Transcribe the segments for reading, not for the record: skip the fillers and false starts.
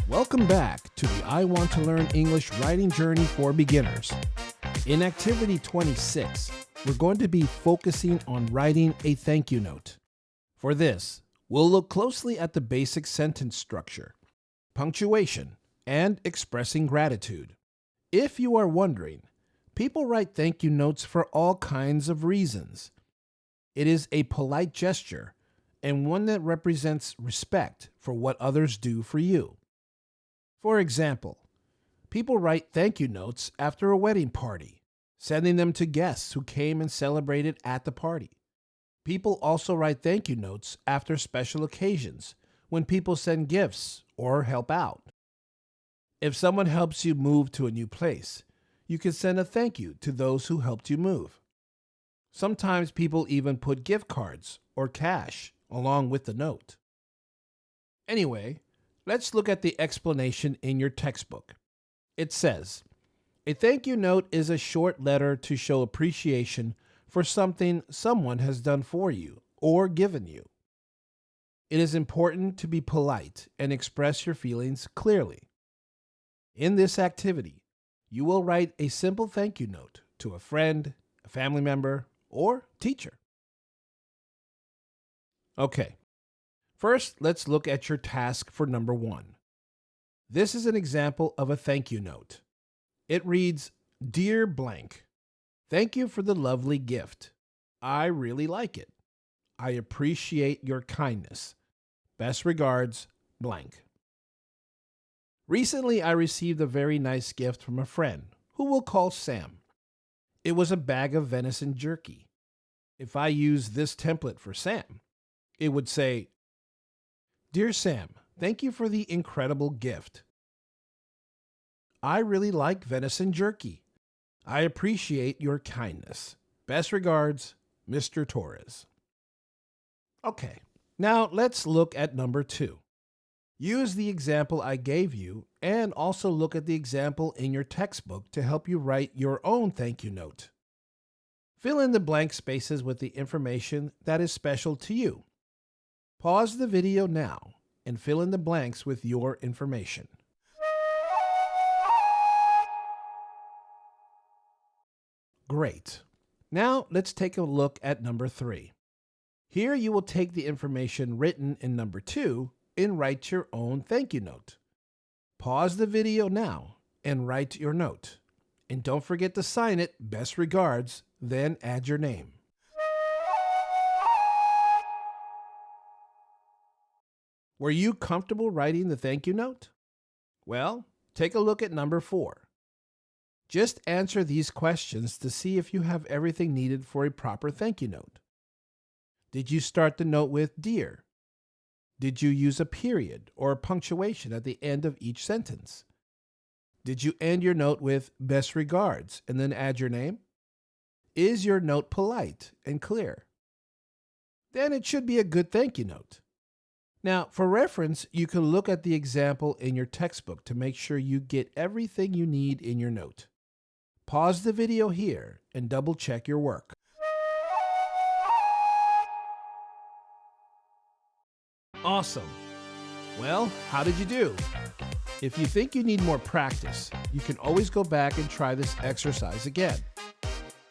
Welcome back to the I Want to Learn English Writing Journey for Beginners. In Activity 26, we're going to be focusing on writing a thank you note. For this, we'll look closely at the basic sentence structure, punctuation, and expressing gratitude. If you are wondering, people write thank you notes for all kinds of reasons. It is a polite gesture and one that represents respect for what others do for you. For example, people write thank you notes after a wedding party, sending them to guests who came and celebrated at the party. People also write thank you notes after special occasions, when people send gifts or help out. If someone helps you move to a new place, you can send a thank you to those who helped you move. Sometimes people even put gift cards or cash along with the note. Anyway, let's look at the explanation in your textbook. It says, a thank you note is a short letter to show appreciation for something someone has done for you or given you. It is important to be polite and express your feelings clearly. In this activity, you will write a simple thank you note to a friend, a family member, or teacher. Okay, first let's look at your task for number 1. This is an example of a thank you note. It reads, Dear blank, thank you for the lovely gift. I really like it. I appreciate your kindness. Best regards, blank. Recently, I received a very nice gift from a friend, who we'll call Sam. It was a bag of venison jerky. If I use this template for Sam, it would say, Dear Sam, thank you for the incredible gift. I really like venison jerky. I appreciate your kindness. Best regards, Mr. Torres. Okay, now let's look at number 2. Use the example I gave you and also look at the example in your textbook to help you write your own thank you note. Fill in the blank spaces with the information that is special to you. Pause the video now and fill in the blanks with your information. Great. Now let's take a look at number 3. Here you will take the information written in number 2 and write your own thank you note. Pause the video now and write your note. And don't forget to sign it, best regards, then add your name. Were you comfortable writing the thank you note? Well, take a look at number 4. Just answer these questions to see if you have everything needed for a proper thank you note. Did you start the note with Dear? Did you use a period or a punctuation at the end of each sentence? Did you end your note with best regards and then add your name? Is your note polite and clear? Then it should be a good thank you note. Now, for reference, you can look at the example in your textbook to make sure you get everything you need in your note. Pause the video here and double check your work. Awesome. Well, how did you do? If you think you need more practice, you can always go back and try this exercise again.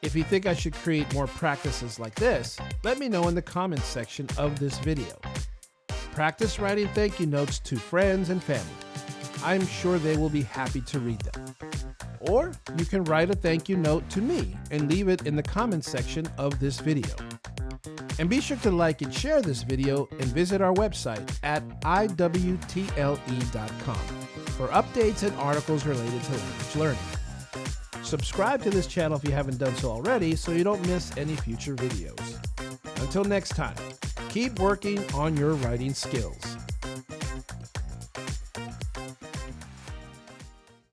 If you think I should create more practices like this, let me know in the comments section of this video. Practice writing thank you notes to friends and family. I'm sure they will be happy to read them. Or you can write a thank you note to me and leave it in the comments section of this video. And be sure to like and share this video and visit our website at iwtle.com for updates and articles related to language learning. Subscribe to this channel if you haven't done so already so you don't miss any future videos. Until next time, keep working on your writing skills.